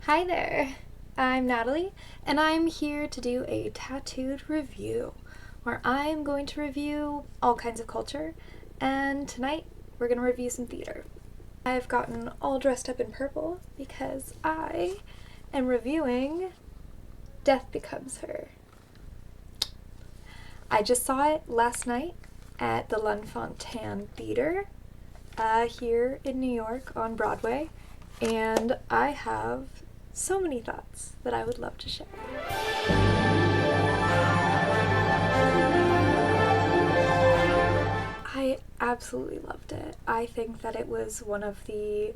Hi there, I'm Natalie, and I'm here to do a tattooed review, where I'm going to review all kinds of culture, and tonight we're going to review some theater. I've gotten all dressed up in purple because I am reviewing Death Becomes Her. I just saw it last night at the L'Enfantine Theater here in New York on Broadway, and I have so many thoughts that I would love to share. I absolutely loved it. I think that it was one of the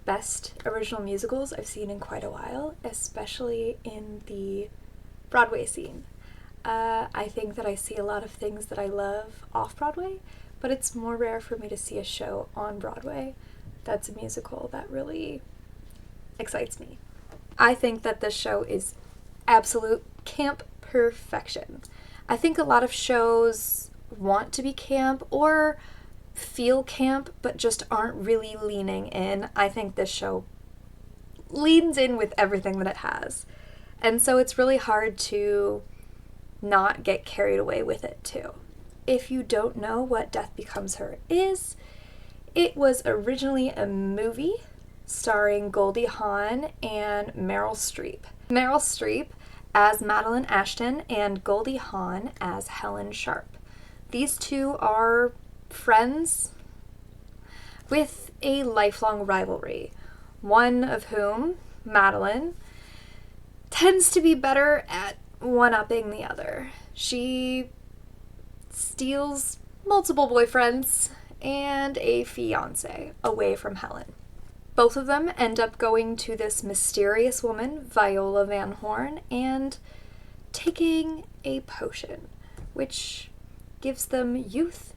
best original musicals I've seen in quite a while, especially in the Broadway scene. I think that I see a lot of things that I love off-Broadway, but it's more rare for me to see a show on Broadway that's a musical that really excites me. I think that this show is absolute camp perfection. I think a lot of shows want to be camp or feel camp, but just aren't really leaning in. I think this show leans in with everything that it has. And so it's really hard to not get carried away with it too. If you don't know what Death Becomes Her is, it was originally a movie starring Goldie Hawn and Meryl Streep. Meryl Streep as Madeline Ashton and Goldie Hawn as Helen Sharp. These two are friends with a lifelong rivalry, one of whom, Madeline, tends to be better at one-upping the other. She steals multiple boyfriends and a fiancé away from Helen. Both of them end up going to this mysterious woman, Viola Van Horn, and taking a potion, which gives them youth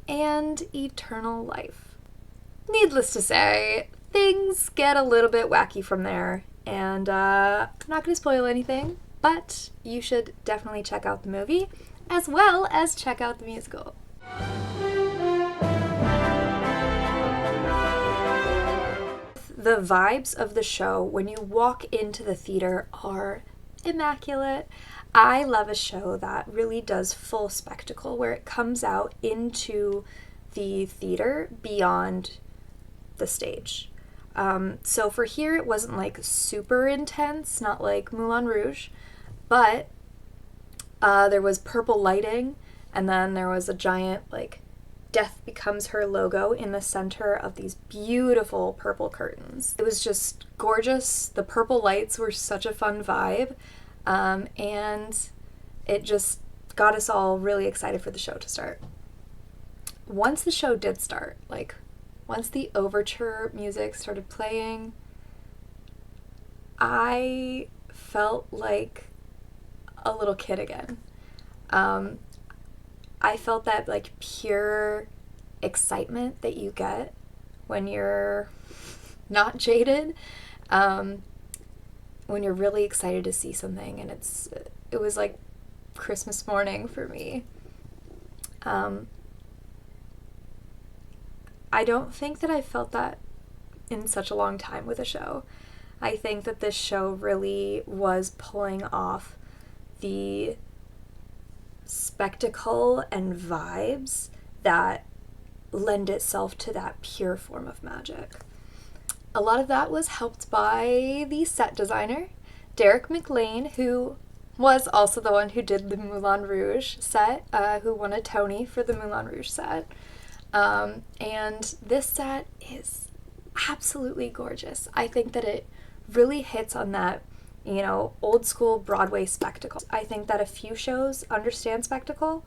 and eternal life. Needless to say, things get a little bit wacky from there, and I'm not going to spoil anything, but you should definitely check out the movie, as well as check out the musical. The vibes of the show when you walk into the theater are immaculate. I love a show that really does full spectacle, where it comes out into the theater beyond the stage. So for here, it wasn't like super intense, not like Moulin Rouge, but there was purple lighting, and then there was a giant like Death Becomes Her logo in the center of these beautiful purple curtains. It was just gorgeous. The purple lights were such a fun vibe, and it just got us all really excited for the show to start. Once the show did start, like once the overture music started playing, I felt like a little kid again. I felt that like pure excitement that you get when you're not jaded, when you're really excited to see something, and it was like Christmas morning for me. I don't think that I felt that in such a long time with a show. I think that this show really was pulling off the spectacle and vibes that lend itself to that pure form of magic. A lot of that was helped by the set designer, Derek McLean, who was also the one who did the Moulin Rouge set, who won a Tony for the Moulin Rouge set. And this set is absolutely gorgeous. I think that it really hits on that, old school Broadway spectacle. I think that a few shows understand spectacle,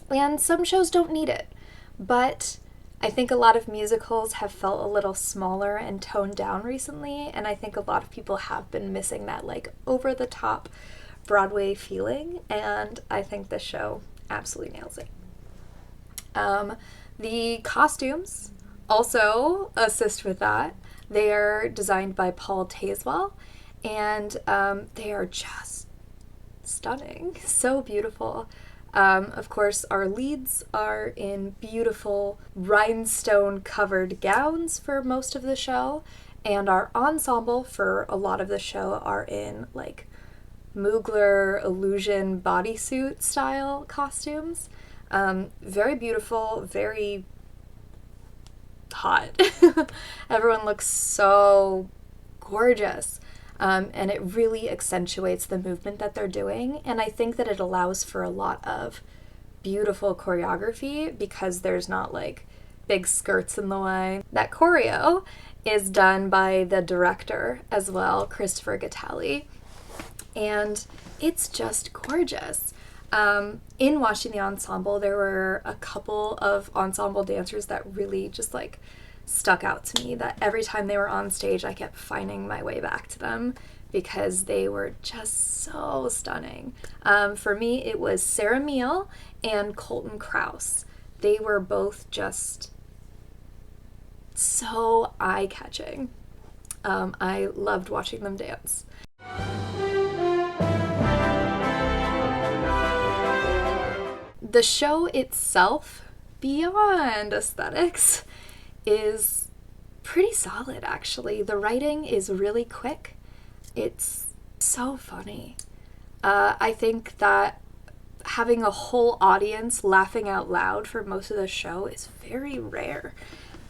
and some shows don't need it. But I think a lot of musicals have felt a little smaller and toned down recently, and I think a lot of people have been missing that like over-the-top Broadway feeling, and I think this show absolutely nails it. The costumes also assist with that. They are designed by Paul Tazewell, and they are just stunning, so beautiful. Of course, our leads are in beautiful rhinestone-covered gowns for most of the show, And our ensemble for a lot of the show are in like Mugler illusion bodysuit style costumes. Very beautiful, very hot. Everyone looks so gorgeous. And it really accentuates the movement that they're doing. And I think that it allows for a lot of beautiful choreography because there's not like big skirts in the way. That choreo is done by the director as well, Christopher Gatali. And it's just gorgeous. In watching the ensemble, there were a couple of ensemble dancers that really just like stuck out to me, that every time they were on stage, I kept finding my way back to them because they were just so stunning. For me, it was Sarah Meal and Colton Krause. They were both just so eye-catching. I loved watching them dance. The show itself, beyond aesthetics, is pretty solid, actually. The writing is really quick. It's so funny. I think that having a whole audience laughing out loud for most of the show is very rare.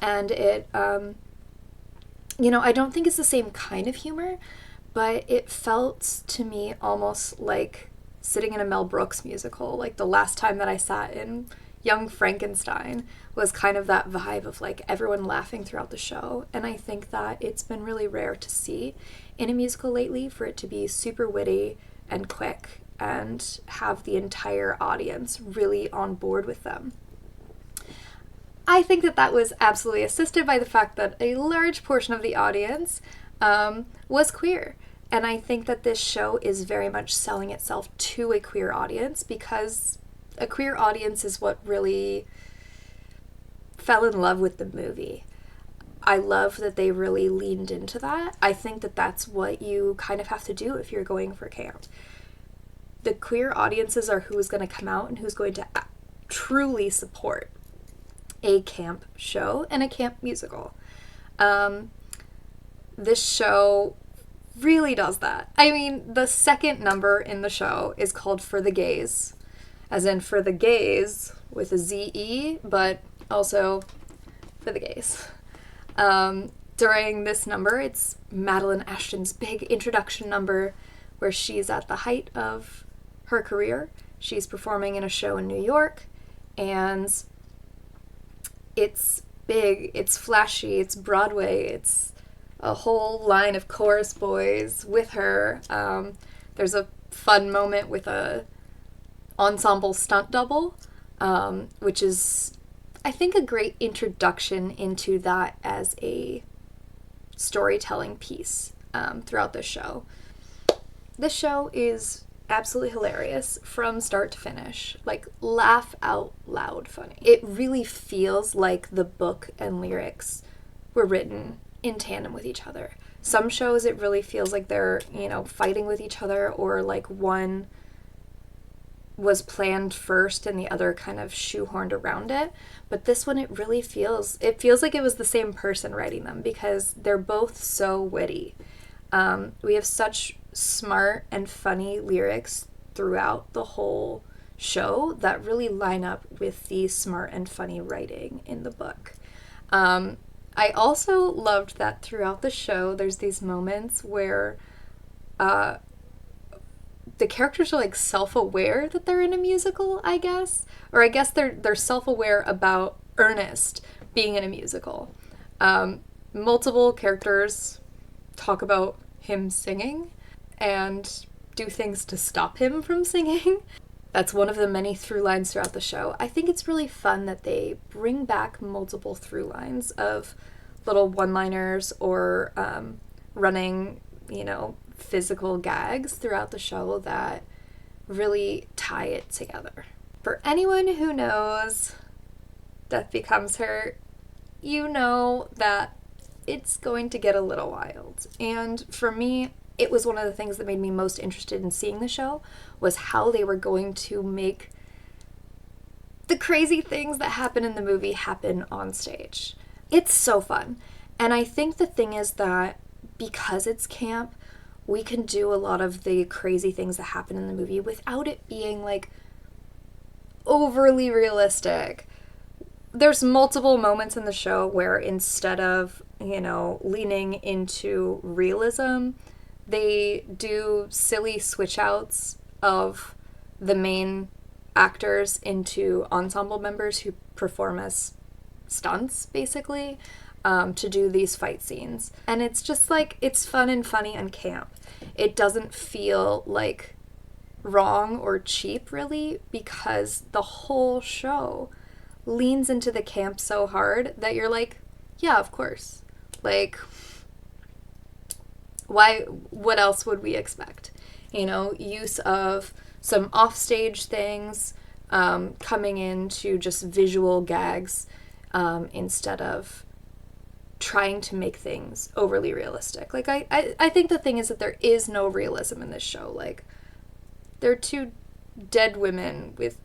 And it, I don't think it's the same kind of humor, but it felt to me almost like sitting in a Mel Brooks musical. Like the last time that I sat in Young Frankenstein was kind of that vibe of like everyone laughing throughout the show. And I think that it's been really rare to see in a musical lately for it to be super witty and quick and have the entire audience really on board with them. I think that that was absolutely assisted by the fact that a large portion of the audience was queer. And I think that this show is very much selling itself to a queer audience because a queer audience is what really fell in love with the movie. I love that they really leaned into that. I think that that's what you kind of have to do if you're going for camp. The queer audiences are who's going to come out and who's going to truly support a camp show and a camp musical. This show really does that. I mean, the second number in the show is called For the Gays, as in for the gays with a Z-E, but also for the gays. During this number, it's Madeline Ashton's big introduction number where she's at the height of her career. She's performing in a show in New York, and it's big, it's flashy, it's Broadway, it's a whole line of chorus boys with her. There's a fun moment with a ensemble stunt double, which is, I think, a great introduction into that as a storytelling piece throughout the show. This show is absolutely hilarious from start to finish, like laugh out loud funny. It really feels like the book and lyrics were written in tandem with each other. Some shows it really feels like they're, fighting with each other, or like one was planned first and the other kind of shoehorned around it. But this one, it feels like it was the same person writing them because they're both so witty. We have such smart and funny lyrics throughout the whole show that really line up with the smart and funny writing in the book. I also loved that throughout the show, there's these moments where the characters are like self-aware that they're in a musical, I guess. Or I guess they're self-aware about Ernest being in a musical. Multiple characters talk about him singing and do things to stop him from singing. That's one of the many through lines throughout the show. I think it's really fun that they bring back multiple through lines of little one-liners or running, physical gags throughout the show that really tie it together. For anyone who knows Death Becomes Her, you know that it's going to get a little wild. And for me, it was one of the things that made me most interested in seeing the show, was how they were going to make the crazy things that happen in the movie happen on stage. It's so fun. And I think the thing is that because it's camp, we can do a lot of the crazy things that happen in the movie without it being like overly realistic. There's multiple moments in the show where instead of, leaning into realism, they do silly switch outs of the main actors into ensemble members who perform as stunts, basically, to do these fight scenes. And it's just like, it's fun and funny and camp. It doesn't feel like wrong or cheap, really, because the whole show leans into the camp so hard that you're like, yeah, of course. Like, what else would we expect? Use of some offstage things, coming into just visual gags, instead of trying to make things overly realistic. Like, I think the thing is that there is no realism in this show. Like, there are two dead women with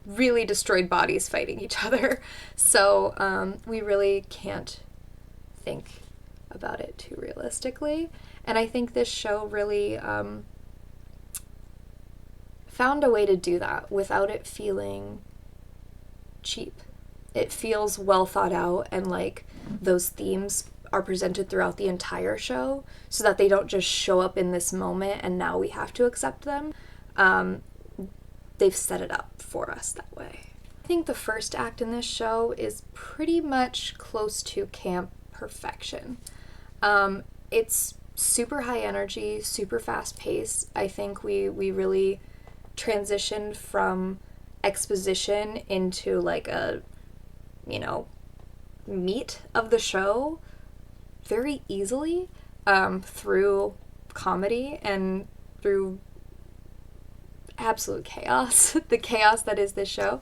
really destroyed bodies fighting each other. So we really can't think about it too realistically. And I think this show really found a way to do that without it feeling cheap. It feels well thought out, and like those themes are presented throughout the entire show so that they don't just show up in this moment and now we have to accept them. They've set it up for us that way. I think the first act in this show is pretty much close to camp perfection. It's super high energy, super fast paced. I think we really transitioned from exposition into like a, meat of the show very easily, through comedy and through absolute chaos, the chaos that is this show.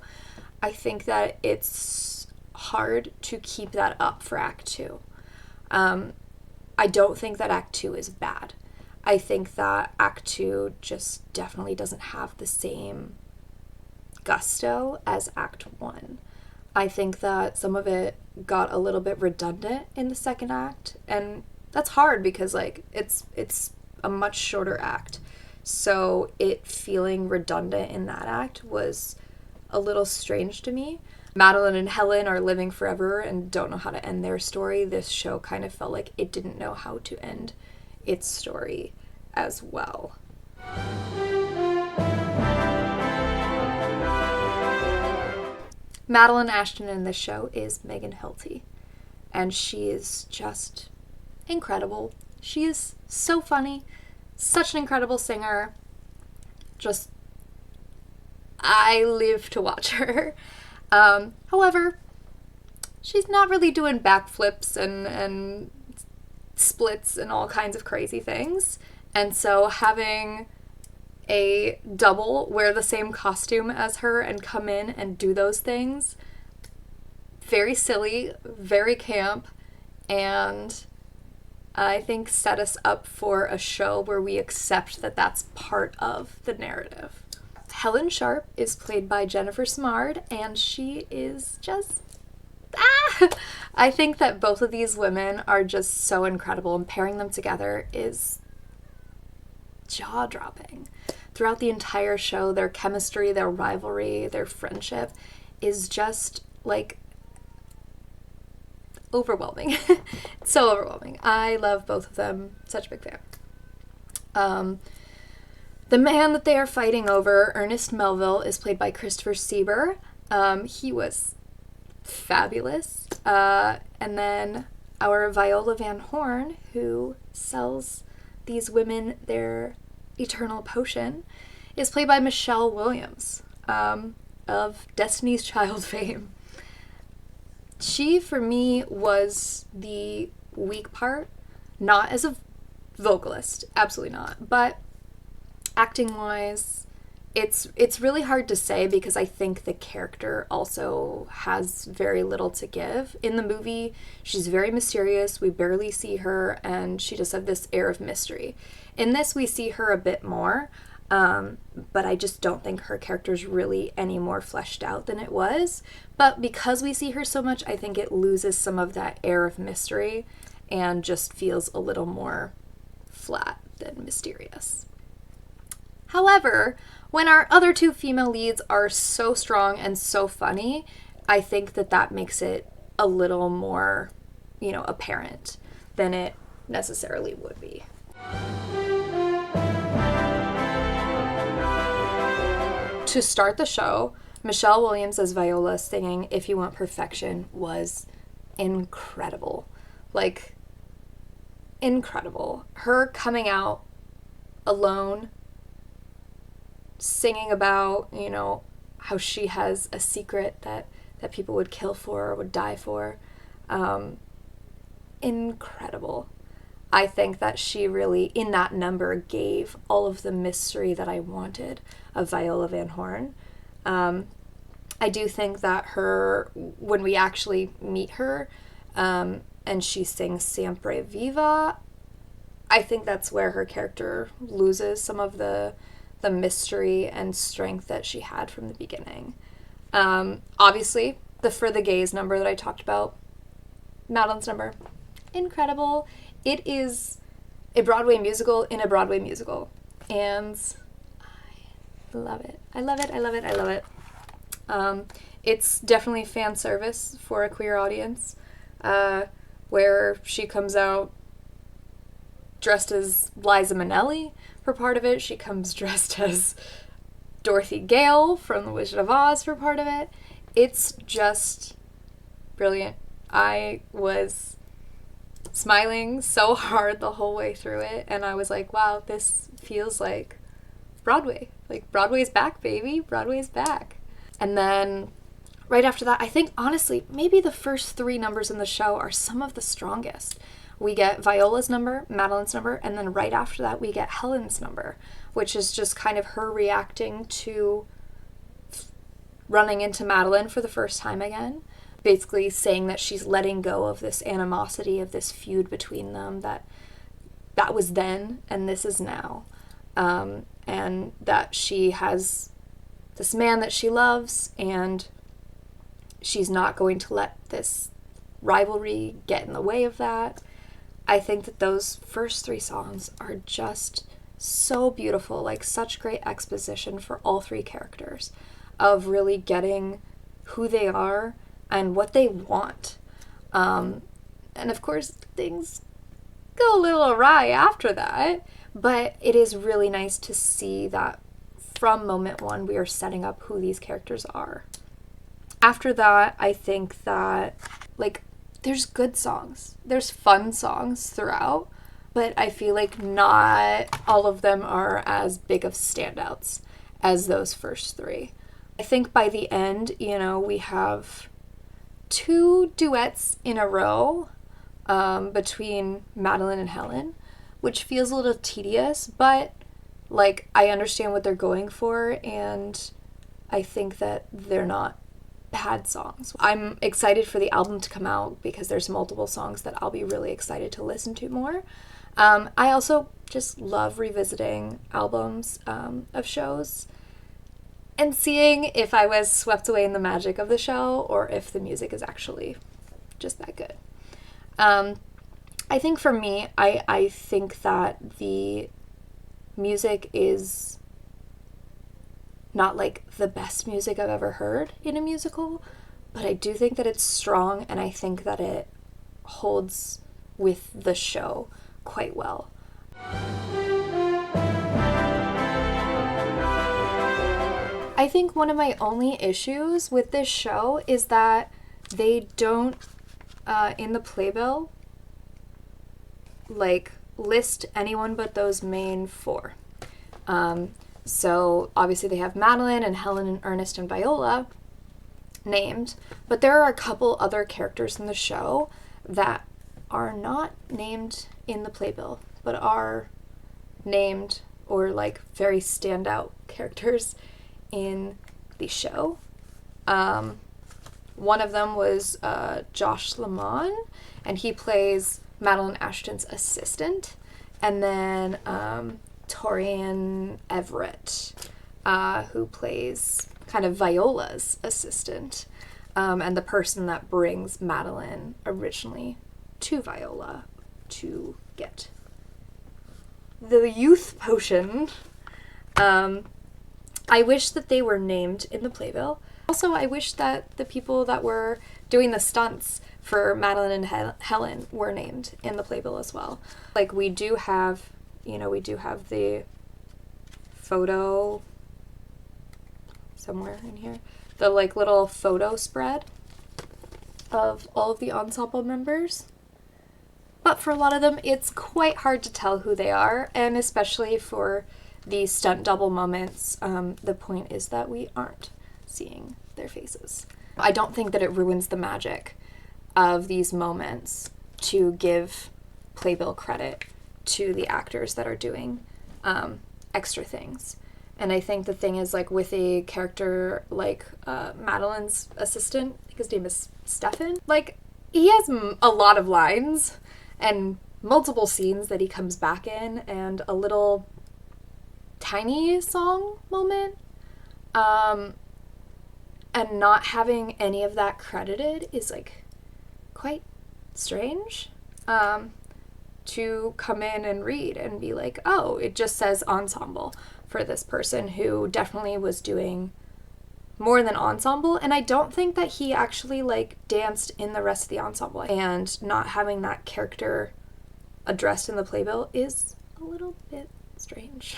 I think that it's hard to keep that up for Act 2. I don't think that Act 2 is bad. I think that Act 2 just definitely doesn't have the same gusto as Act 1. I think that some of it got a little bit redundant in the second act, and that's hard because like it's a much shorter act. So it feeling redundant in that act was a little strange to me. Madeline and Helen are living forever and don't know how to end their story. This show kind of felt like it didn't know how to end its story as well. Madeline Ashton in this show is Megan Hilty, and she is just incredible. She is so funny, such an incredible singer. Just, I live to watch her. However, she's not really doing backflips and splits and all kinds of crazy things. And so having a double wear the same costume as her and come in and do those things, very silly, very camp, and I think set us up for a show where we accept that that's part of the narrative. Helen Sharp is played by Jennifer Smard, and she is just I think that both of these women are just so incredible, and pairing them together is jaw-dropping. Throughout the entire show, their chemistry, their rivalry, their friendship is just like overwhelming. It's so overwhelming. I love both of them. Such a big fan. The man that they are fighting over, Ernest Melville, is played by Christopher Sieber. He was fabulous. And then our Viola Van Horn, who sells these women their eternal potion, is played by Michelle Williams, of Destiny's Child fame. She, for me, was the weak part, not as a vocalist, absolutely not, but acting-wise, it's really hard to say because I think the character also has very little to give. In the movie, she's very mysterious, we barely see her, and she just has this air of mystery. In this, we see her a bit more. But I just don't think her character's really any more fleshed out than it was. But because we see her so much, I think it loses some of that air of mystery and just feels a little more flat than mysterious. However, when our other two female leads are so strong and so funny, I think that makes it a little more, apparent than it necessarily would be. To start the show, Michelle Williams as Viola singing If You Want Perfection was incredible. Like, incredible. Her coming out alone, singing about, how she has a secret that people would kill for or would die for. Incredible. I think that she really, in that number, gave all of the mystery that I wanted of Viola Van Horn. I do think that when we actually meet her, and she sings Sempre Viva, I think that's where her character loses some of the mystery and strength that she had from the beginning. Obviously, the For the Gays number that I talked about, Madeline's number, incredible. It is a Broadway musical in a Broadway musical, and I love it. I love it, I love it, I love it. It's definitely fan service for a queer audience, where she comes out dressed as Liza Minnelli for part of it. She comes dressed as Dorothy Gale from The Wizard of Oz for part of it. It's just brilliant. I was smiling so hard the whole way through it, and I was like, wow, this feels like Broadway. Like, Broadway's back, baby. Broadway's back. And then right after that, I think, honestly, maybe the first three numbers in the show are some of the strongest. We get Viola's number, Madeline's number, and then right after that, we get Helen's number, which is just kind of her reacting to running into Madeline for the first time again. Basically saying that she's letting go of this animosity, of this feud between them, that was then and this is now. And that she has this man that she loves, and she's not going to let this rivalry get in the way of that. I think that those first three songs are just so beautiful, like such great exposition for all three characters of really getting who they are and what they want. And of course, things go a little awry after that, but it is really nice to see that from moment one, we are setting up who these characters are. After that, I think that, there's good songs. There's fun songs throughout, but I feel like not all of them are as big of standouts as those first three. I think by the end, we have two duets in a row between Madeline and Helen, which feels a little tedious, but I understand what they're going for, and I think that they're not bad songs. I'm excited for the album to come out because there's multiple songs that I'll be really excited to listen to more. I also just love revisiting albums of shows and seeing if I was swept away in the magic of the show or if the music is actually just that good. I think for me, I think that the music is not the best music I've ever heard in a musical, but I do think that it's strong, and I think that it holds with the show quite well. I think one of my only issues with this show is that they don't, in the playbill, list anyone but those main four. So obviously they have Madeline and Helen and Ernest and Viola named, but there are a couple other characters in the show that are not named in the playbill, but are named or very standout characters in the show. One of them was Josh Lamont, and he plays Madeline Ashton's assistant. And then Torian Everett, who plays kind of Viola's assistant, and the person that brings Madeline originally to Viola to get the youth potion. I wish that they were named in the playbill. Also, I wish that the people that were doing the stunts for Madeline and Helen were named in the playbill as well. Like, we do have the photo somewhere in here. The, like, little photo spread of all of the ensemble members. But for a lot of them, it's quite hard to tell who they are, and especially for these stunt double moments, the point is that we aren't seeing their faces. I don't think that it ruins the magic of these moments to give playbill credit to the actors that are doing extra things. And I think the thing is, like, with a character like Madeline's assistant, I think his name is Stefan, like, he has a lot of lines and multiple scenes that he comes back in, and a little tiny song moment, and not having any of that credited is, like, quite strange, to come in and read and be like, oh, it just says ensemble for this person who definitely was doing more than ensemble. And I don't think that he actually, like, danced in the rest of the ensemble, and not having that character addressed in the playbill is a little bit strange.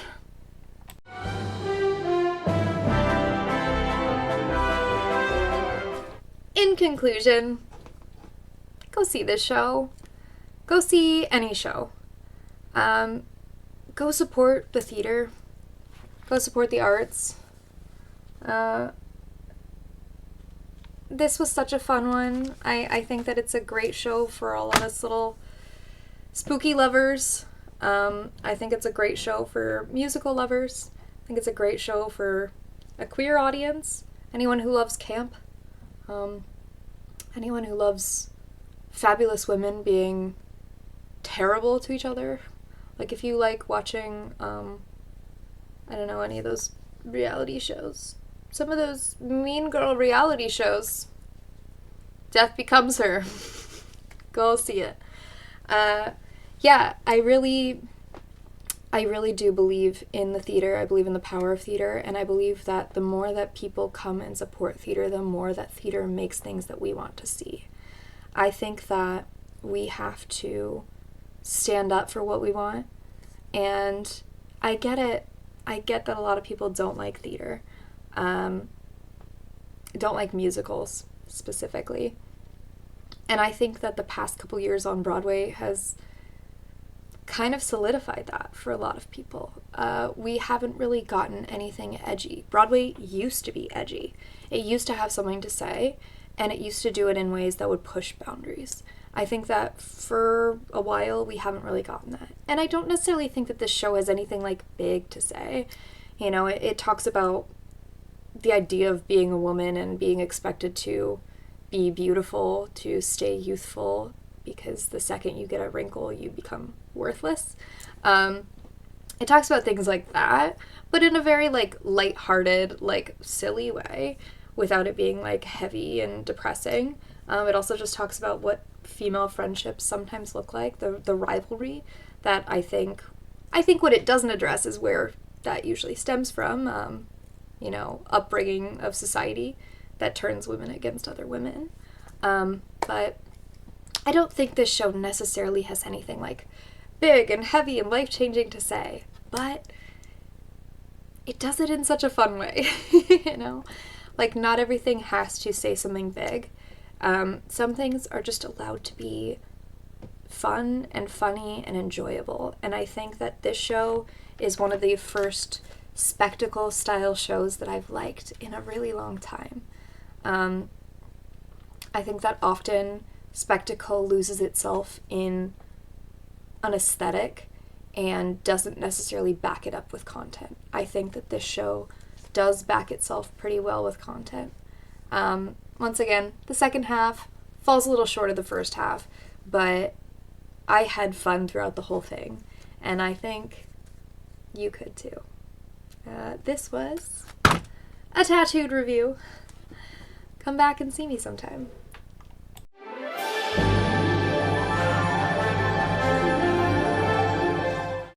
In conclusion, go see this show. Go see any show. Go support the theater. Go support the arts. This was such a fun one. I think that it's a great show for all of us little spooky lovers. I think it's a great show for musical lovers. I think it's a great show for a queer audience. Anyone who loves camp. Anyone who loves fabulous women being terrible to each other. Like, if you like watching, I don't know, any of those reality shows. Some of those mean girl reality shows. Death Becomes Her. Go see it. Yeah, I really do believe in the theater. I believe in the power of theater, and I believe that the more that people come and support theater, the more that theater makes things that we want to see. I think that we have to stand up for what we want, and I get it. I get that a lot of people don't like theater, don't like musicals specifically, and I think that the past couple years on Broadway has kind of solidified that for a lot of people. We haven't really gotten anything edgy. Broadway used to be edgy. It used to have something to say, and it used to do it in ways that would push boundaries. I think that for a while we haven't really gotten that. And I don't necessarily think that this show has anything, like, big to say. You know, it talks about the idea of being a woman and being expected to be beautiful, to stay youthful, because the second you get a wrinkle, you become worthless. It talks about things like that, but in a very, like, lighthearted, like, silly way, without it being, like, heavy and depressing. It also just talks about what female friendships sometimes look like, the rivalry that I think what it doesn't address is where that usually stems from, you know, upbringing of society that turns women against other women. But I don't think this show necessarily has anything, like, big and heavy and life-changing to say, but it does it in such a fun way, you know? Like, not everything has to say something big. Some things are just allowed to be fun and funny and enjoyable, and I think that this show is one of the first spectacle-style shows that I've liked in a really long time. I think that often spectacle loses itself in an aesthetic and doesn't necessarily back it up with content. I think that this show does back itself pretty well with content. Once again, the second half falls a little short of the first half, but I had fun throughout the whole thing, and I think you could too. This was a Tattooed Review. Come back and see me sometime.